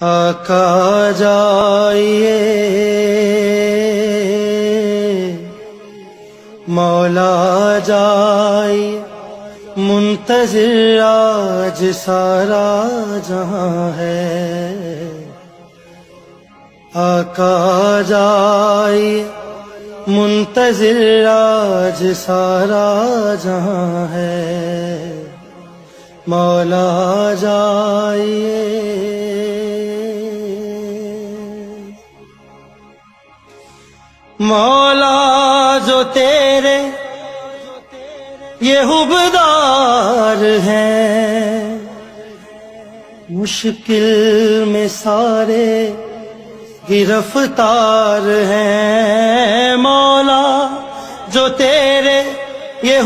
آقا جائیے مولا جائیے، منتظر آج سارا جہاں ہے۔ آقا جائیے منتظر آج سارا جہاں ہے، مولا جائیے۔ مولا جو تیرے یہ حبدار ہیں، مشکل میں سارے گرفتار ہیں۔ مولا جو تیرے یہ